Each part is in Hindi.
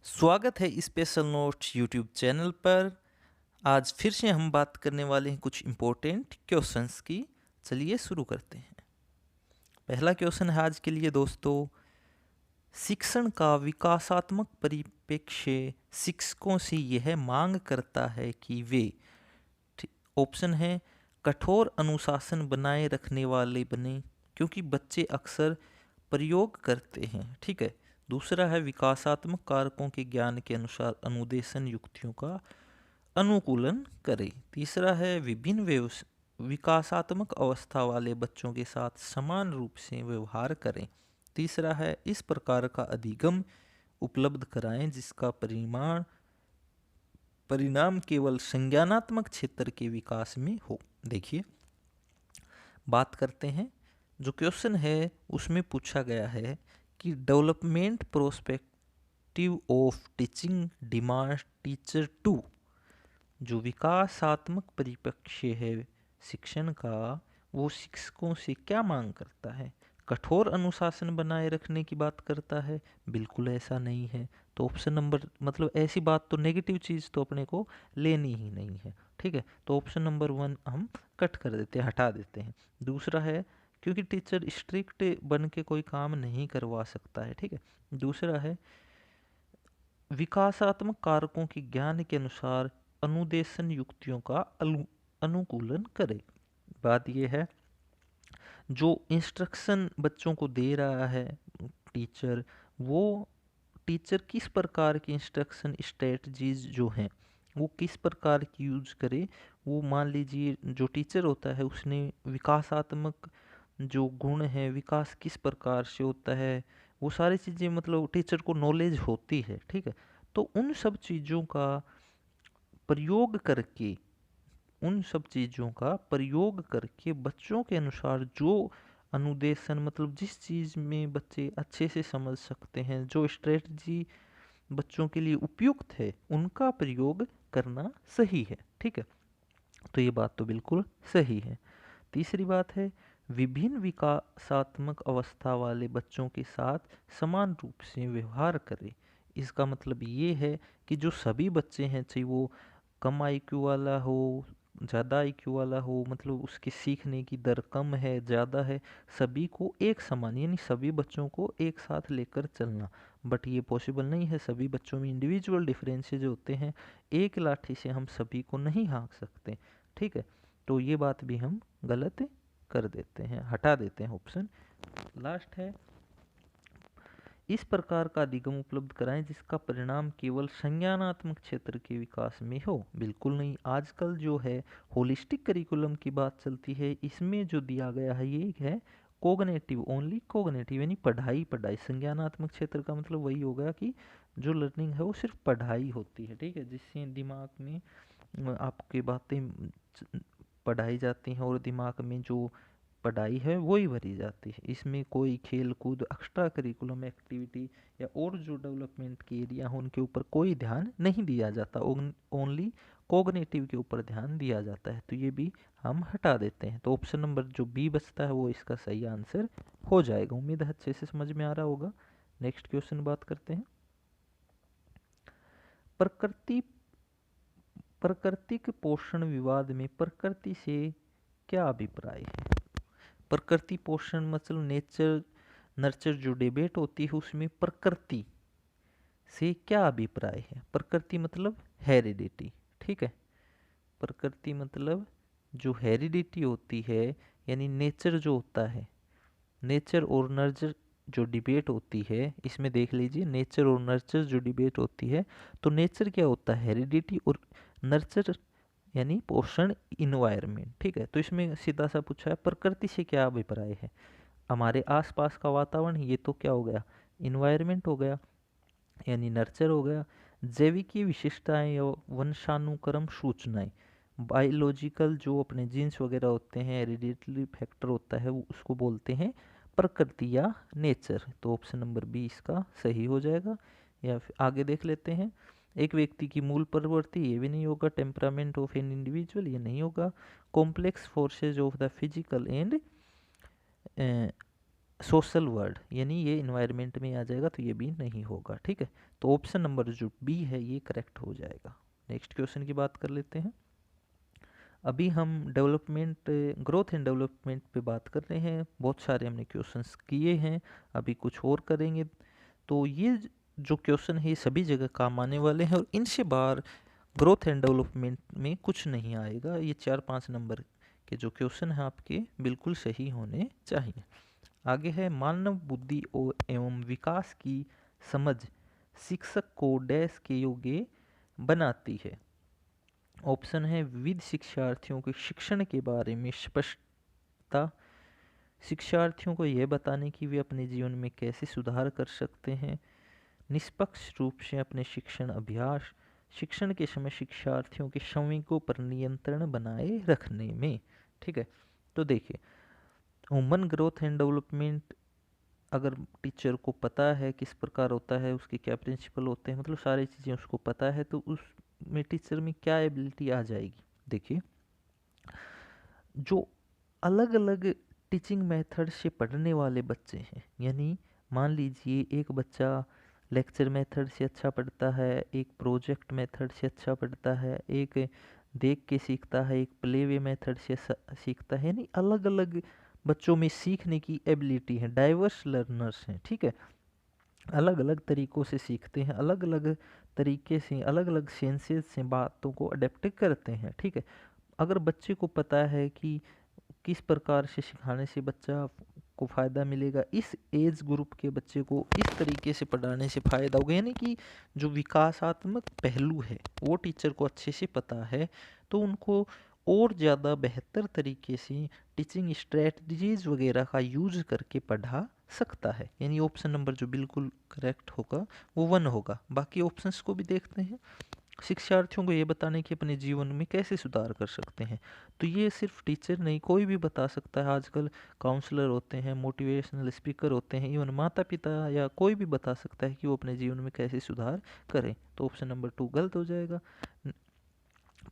स्वागत है स्पेशल नोट्स यूट्यूब चैनल पर। आज फिर से हम बात करने वाले हैं कुछ इम्पोर्टेंट क्वेश्चंस की। चलिए शुरू करते हैं। पहला क्वेश्चन है आज के लिए दोस्तों, शिक्षण का विकासात्मक परिप्रेक्ष्य शिक्षकों से यह मांग करता है कि वे, ऑप्शन है, कठोर अनुशासन बनाए रखने वाले बने क्योंकि बच्चे अक्सर प्रयोग करते हैं। ठीक है। दूसरा है विकासात्मक कारकों के ज्ञान के अनुसार अनुदेशन युक्तियों का अनुकूलन करें। तीसरा है विभिन्न विकासात्मक अवस्था वाले बच्चों के साथ समान रूप से व्यवहार करें। तीसरा है इस प्रकार का अधिगम उपलब्ध कराएं जिसका परिणाम केवल संज्ञानात्मक क्षेत्र के विकास में हो। देखिए, बात करते हैं। जो क्वेश्चन है उसमें पूछा गया है कि development prospective of teaching demand teacher to, जो विकासात्मक परिप्रेक्ष्य है शिक्षण का, वो शिक्षकों से क्या मांग करता है? कठोर अनुशासन बनाए रखने की बात करता है? बिल्कुल ऐसा नहीं है। तो ऑप्शन नंबर, मतलब ऐसी बात तो, नेगेटिव चीज़ तो अपने को लेनी ही नहीं है। ठीक है, तो ऑप्शन नंबर 1 हम कट कर देते हैं, हटा देते हैं। दूसरा है क्योंकि टीचर स्ट्रिक्ट बन के कोई काम नहीं करवा सकता है। ठीक है। दूसरा है विकासात्मक कारकों के ज्ञान के अनुसार अनुदेशन युक्तियों का अनुकूलन करे। बात यह है, जो इंस्ट्रक्शन बच्चों को दे रहा है टीचर, वो टीचर किस प्रकार की इंस्ट्रक्शन स्ट्रेटजीज जो हैं वो किस प्रकार की यूज करे। वो मान लीजिए जो टीचर होता है उसने विकासात्मक जो गुण है, विकास किस प्रकार से होता है, वो सारी चीज़ें मतलब टीचर को नॉलेज होती है। ठीक है। तो प्रयोग करके उन सब चीज़ों का प्रयोग करके बच्चों के अनुसार जो अनुदेशन, मतलब जिस चीज़ में बच्चे अच्छे से समझ सकते हैं, जो स्ट्रेटजी बच्चों के लिए उपयुक्त है, उनका प्रयोग करना सही है। ठीक है। तो ये बात तो बिल्कुल सही है। तीसरी बात है विभिन्न विकासात्मक अवस्था वाले बच्चों के साथ समान रूप से व्यवहार करें। इसका मतलब ये है कि जो सभी बच्चे हैं, चाहे वो कम आईक्यू वाला हो, ज़्यादा आईक्यू वाला हो, मतलब उसके सीखने की दर कम है ज़्यादा है, सभी को एक समान, यानी सभी बच्चों को एक साथ लेकर चलना। बट ये पॉसिबल नहीं है, सभी बच्चों में इंडिविजुअल डिफरेंसेज होते हैं, एक लाठी से हम सभी को नहीं हाँक सकते। ठीक है। तो ये बात भी हम गलत कर देते हैं, हटा देते हैं ऑप्शन। लास्ट है इस प्रकार का अधिगम उपलब्ध कराएं जिसका परिणाम केवल संज्ञानात्मक क्षेत्र के विकास में हो। बिल्कुल नहीं। आजकल जो है होलिस्टिक करिकुलम की बात चलती है, इसमें जो दिया गया है ये है कोग्नेटिव, ओनली कोग्नेटिव, यानी पढ़ाई पढ़ाई। संज्ञानात्मक क्षेत्र का मतलब वही हो गया कि जो लर्निंग है वो सिर्फ पढ़ाई होती है। ठीक है। जिससे दिमाग में आपकी बातें पढ़ाई जाती हैं और दिमाग में जो पढ़ाई है वही भरी जाती है। इसमें कोई खेल कूद, एक्स्ट्रा करिकुलम एक्टिविटी या और जो डेवलपमेंट के एरिया हो उनके ऊपर कोई ध्यान नहीं दिया जाता, ओनली कोग्निटिव के ऊपर ध्यान दिया जाता है। तो ये भी हम हटा देते हैं। तो ऑप्शन नंबर जो बी बचता है वो इसका सही आंसर हो जाएगा। उम्मीद है अच्छे से समझ में आ रहा होगा। नेक्स्ट क्वेश्चन बात करते हैं। प्रकृति प्राकृतिक पोषण विवाद में प्रकृति से क्या अभिप्राय है? प्रकृति पोषण मतलब नेचर नर्चर जो डिबेट होती है उसमें प्रकृति से क्या अभिप्राय है? प्रकृति मतलब हेरिडिटी। ठीक है। प्रकृति मतलब जो हेरिडिटी होती है, यानी नेचर जो होता है, नेचर और नर्चर जो डिबेट होती है, इसमें देख लीजिए नेचर और नर्चर जो डिबेट होती है, तो नेचर क्या होता है? हेरिडिटी, और नर्चर यानी पोषण, इन्वायरमेंट। ठीक है। तो इसमें सीधा सा पूछा है प्रकृति से क्या अभिप्राय है? हमारे आसपास का वातावरण, ये तो क्या हो गया? इन्वायरमेंट हो गया, यानी नर्चर हो गया। जैविकीय विशेषताएं या वंशानुक्रम सूचनाएं, बायोलॉजिकल जो अपने जीन्स वगैरह होते हैं, हेरिडिटरी फैक्टर होता है, वो उसको बोलते हैं प्रकृति या नेचर। तो ऑप्शन नंबर बी इसका सही हो जाएगा। या फिर आगे देख लेते हैं। एक व्यक्ति की मूल प्रवृत्ति, ये भी नहीं होगा। टेम्परामेंट ऑफ एन इंडिविजुअल, ये नहीं होगा। Complex forces of the physical and social word, यानी ये इन्वायरमेंट में आ जाएगा तो ये भी नहीं होगा। ठीक है, तो ऑप्शन नंबर जो बी है ये करेक्ट हो जाएगा। नेक्स्ट क्वेश्चन की बात कर लेते हैं। अभी हम डेवलपमेंट, ग्रोथ एंड डेवलपमेंट पे बात कर रहे हैं। बहुत सारे हमने क्वेश्चंस किए हैं, अभी कुछ और करेंगे। तो ये जो क्वेश्चन है ये सभी जगह काम आने वाले हैं और इनसे बाहर ग्रोथ एंड डेवलपमेंट में कुछ नहीं आएगा। ये 4-5 नंबर के जो क्वेश्चन हैं आपके बिल्कुल सही होने चाहिए। आगे है, मानव बुद्धि और एवं विकास की समझ शिक्षक को डैश के योग्य बनाती है। ऑप्शन है, विविध शिक्षार्थियों के शिक्षण के बारे में स्पष्टता, शिक्षार्थियों को यह बताने कि वे अपने जीवन में कैसे सुधार कर सकते हैं, निष्पक्ष रूप से अपने शिक्षण अभ्यास, शिक्षण के समय शिक्षार्थियों के संवेगों पर नियंत्रण बनाए रखने में। ठीक है, तो देखिए, ह्यूमन ग्रोथ एंड डेवलपमेंट अगर टीचर को पता है किस प्रकार होता है, उसके क्या प्रिंसिपल होते हैं, मतलब सारी चीज़ें उसको पता है, तो उसमें टीचर में क्या एबिलिटी आ जाएगी। देखिए, जो अलग अलग टीचिंग मेथड से पढ़ने वाले बच्चे हैं, यानी मान लीजिए एक बच्चा लेक्चर मेथड से अच्छा पढ़ता है, एक प्रोजेक्ट मेथड से अच्छा पढ़ता है, एक देख के सीखता है, एक प्ले वे मेथड से सीखता है, यानी अलग अलग बच्चों में सीखने की एबिलिटी है, डाइवर्स लर्नर्स हैं। ठीक है, अलग अलग तरीक़ों से सीखते हैं, अलग अलग तरीके से, अलग अलग सेंसेस से बातों को अडेप्ट करते हैं। ठीक है, अगर बच्चे को पता है कि किस प्रकार से सिखाने से बच्चा को फ़ायदा मिलेगा, इस एज ग्रुप के बच्चे को इस तरीके से पढ़ाने से फ़ायदा होगा, यानी कि जो विकासात्मक पहलू है वो टीचर को अच्छे से पता है, तो उनको और ज़्यादा बेहतर तरीके से टीचिंग स्ट्रेटजीज वगैरह का यूज करके पढ़ा सकता है। यानी ऑप्शन नंबर जो बिल्कुल करेक्ट होगा वो 1 होगा। बाकी ऑप्शंस को भी देखते हैं। शिक्षार्थियों को ये बताने कि अपने जीवन में कैसे सुधार कर सकते हैं, तो ये सिर्फ टीचर नहीं, कोई भी बता सकता है। आजकल काउंसलर होते हैं, मोटिवेशनल स्पीकर होते हैं, इवन माता पिता या कोई भी बता सकता है कि वो अपने जीवन में कैसे सुधार करें। तो ऑप्शन नंबर 2 गलत हो जाएगा।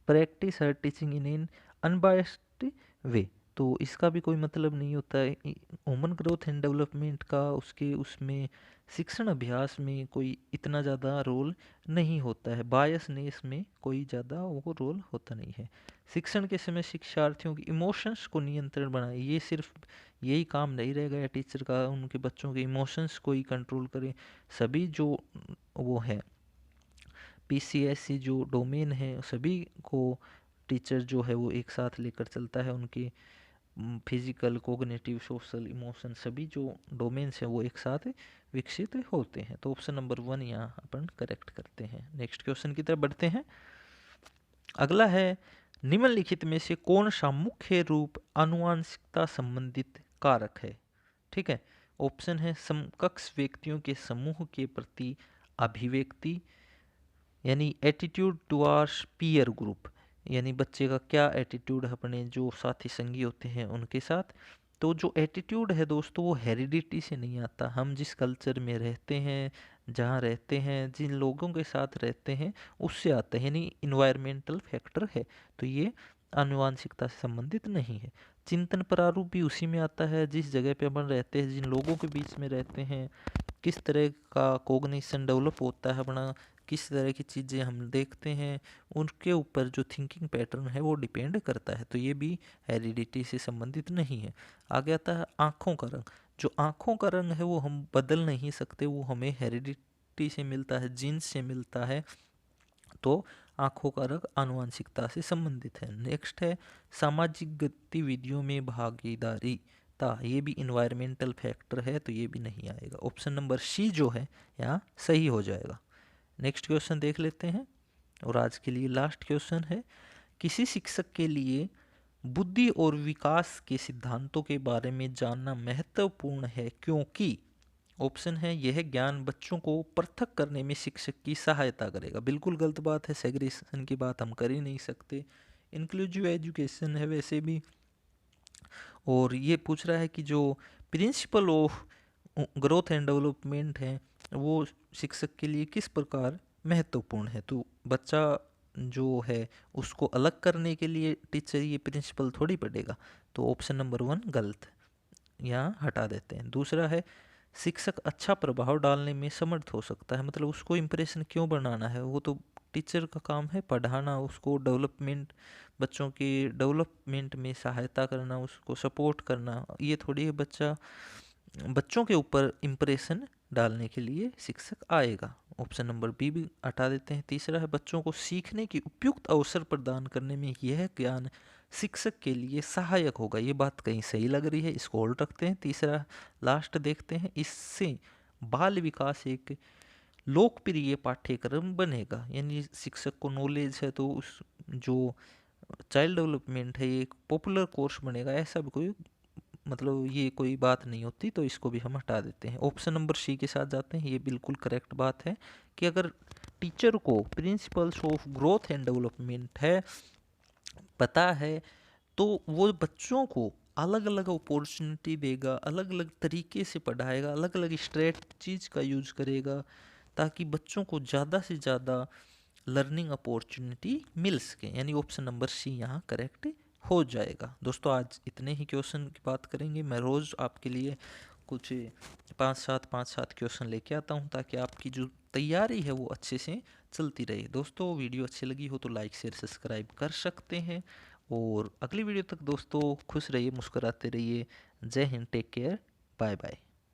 प्रैक्टिस हर teaching in an unbiased way, तो इसका भी कोई मतलब नहीं होता है। ह्यूमन ग्रोथ एंड डेवलपमेंट का उसमें शिक्षण अभ्यास में कोई इतना ज़्यादा रोल नहीं होता है, बायसनेस में कोई ज़्यादा वो रोल होता नहीं है। शिक्षण के समय शिक्षार्थियों की इमोशंस को नियंत्रण बनाए, ये सिर्फ यही काम नहीं रहेगा या टीचर का उनके बच्चों के इमोशंस को ही कंट्रोल करे। सभी जो वो है पीसीएससी जो डोमेन है सभी को टीचर जो है वो एक साथ लेकर चलता है। उनके फिजिकल, कोग्निटिव, सोशल, इमोशन सभी जो डोमेन्स हैं वो एक साथ विकसित होते हैं। तो ऑप्शन नंबर 1 यहाँ अपन करेक्ट करते हैं। नेक्स्ट क्वेश्चन की तरफ बढ़ते हैं। अगला है, निम्नलिखित में से कौन सा मुख्य रूप आनुवांशिकता संबंधित कारक है। ठीक है, ऑप्शन है, समकक्ष व्यक्तियों के समूह के प्रति अभिव्यक्ति, यानी एटीट्यूड टुवार्ड्स पीयर ग्रुप, यानी बच्चे का क्या एटीट्यूड है अपने जो साथी संगी होते हैं उनके साथ। तो जो एटीट्यूड है दोस्तों वो हेरिडिटी से नहीं आता, हम जिस कल्चर में रहते हैं, जहाँ रहते हैं, जिन लोगों के साथ रहते हैं उससे आता है, यानी इन्वायरमेंटल फैक्टर है। तो ये आनुवांशिकता से संबंधित नहीं है। चिंतन प्रारूप भी उसी में आता है, जिस जगह पे अपन रहते हैं, जिन लोगों के बीच में रहते हैं, किस तरह का कोग्निशन डेवलप होता है अपना, किस तरह की चीज़ें हम देखते हैं, उनके ऊपर जो थिंकिंग पैटर्न है वो डिपेंड करता है। तो ये भी हेरिडिटी से संबंधित नहीं है। आगे आता है आँखों का रंग। जो आँखों का रंग है वो हम बदल नहीं सकते, वो हमें हेरिडिटी से मिलता है, जीन्स से मिलता है। तो आँखों का रंग आनुवांशिकता से संबंधित है। नेक्स्ट है, सामाजिक गतिविधियों में भागीदारी, ये भी इन्वायरमेंटल फैक्टर है, तो ये भी नहीं आएगा। ऑप्शन नंबर सी जो है यहाँ सही हो जाएगा। नेक्स्ट क्वेश्चन देख लेते हैं और आज के लिए लास्ट क्वेश्चन है, किसी शिक्षक के लिए बुद्धि और विकास के सिद्धांतों के बारे में जानना महत्वपूर्ण है क्योंकि। ऑप्शन है, यह ज्ञान बच्चों को पृथक करने में शिक्षक की सहायता करेगा। बिल्कुल गलत बात है, सेग्रीगेशन की बात हम कर ही नहीं सकते। इंक्लूसिव एजुकेशन है वैसे भी, और ये पूछ रहा है कि जो principle of growth and development है वो शिक्षक के लिए किस प्रकार महत्वपूर्ण है। तो बच्चा जो है उसको अलग करने के लिए टीचर ये प्रिंसिपल थोड़ी पढ़ेगा। तो ऑप्शन नंबर 1 गलत है। यहाँ हटा देते हैं। दूसरा है शिक्षक अच्छा प्रभाव डालने में समर्थ हो सकता है, मतलब उसको इम्प्रेशन क्यों बनाना है, वो तो टीचर का काम है पढ़ाना, उसको डेवलपमेंट, बच्चों की डेवलपमेंट में सहायता करना, उसको सपोर्ट करना। ये थोड़ी है बच्चों के ऊपर इम्प्रेशन डालने के लिए शिक्षक आएगा। ऑप्शन नंबर बी भी हटा देते हैं। तीसरा है बच्चों को सीखने की उपयुक्त अवसर प्रदान करने में यह ज्ञान शिक्षक के लिए सहायक होगा। ये बात कहीं सही लग रही है, इसको होल्ड रखते हैं। तीसरा लास्ट देखते हैं, इससे बाल विकास एक लोकप्रिय पाठ्यक्रम बनेगा, यानी शिक्षक को नॉलेज है तो उस जो चाइल्ड डेवलपमेंट है ये एक पॉपुलर कोर्स बनेगा, ऐसा भी कोई मतलब ये कोई बात नहीं होती, तो इसको भी हम हटा देते हैं। ऑप्शन नंबर सी के साथ जाते हैं। ये बिल्कुल करेक्ट बात है कि अगर टीचर को principles of growth and development है पता है, तो वो बच्चों को अलग अलग अपॉर्चुनिटी देगा, अलग अलग तरीके से पढ़ाएगा, अलग अलग स्ट्रेटजीज का यूज करेगा, ताकि बच्चों को ज़्यादा से ज़्यादा लर्निंग अपॉर्चुनिटी मिल सके। यानी ऑप्शन नंबर सी यहाँ करेक्ट हो जाएगा। दोस्तों आज इतने ही क्वेश्चन की बात करेंगे। मैं रोज़ आपके लिए कुछ पाँच सात क्वेश्चन लेके आता हूँ, ताकि आपकी जो तैयारी है वो अच्छे से चलती रहे। दोस्तों वीडियो अच्छी लगी हो तो लाइक शेयर सब्सक्राइब कर सकते हैं, और अगली वीडियो तक दोस्तों खुश रहिए, मुस्कुराते रहिए। जय Hind, take care, bye bye.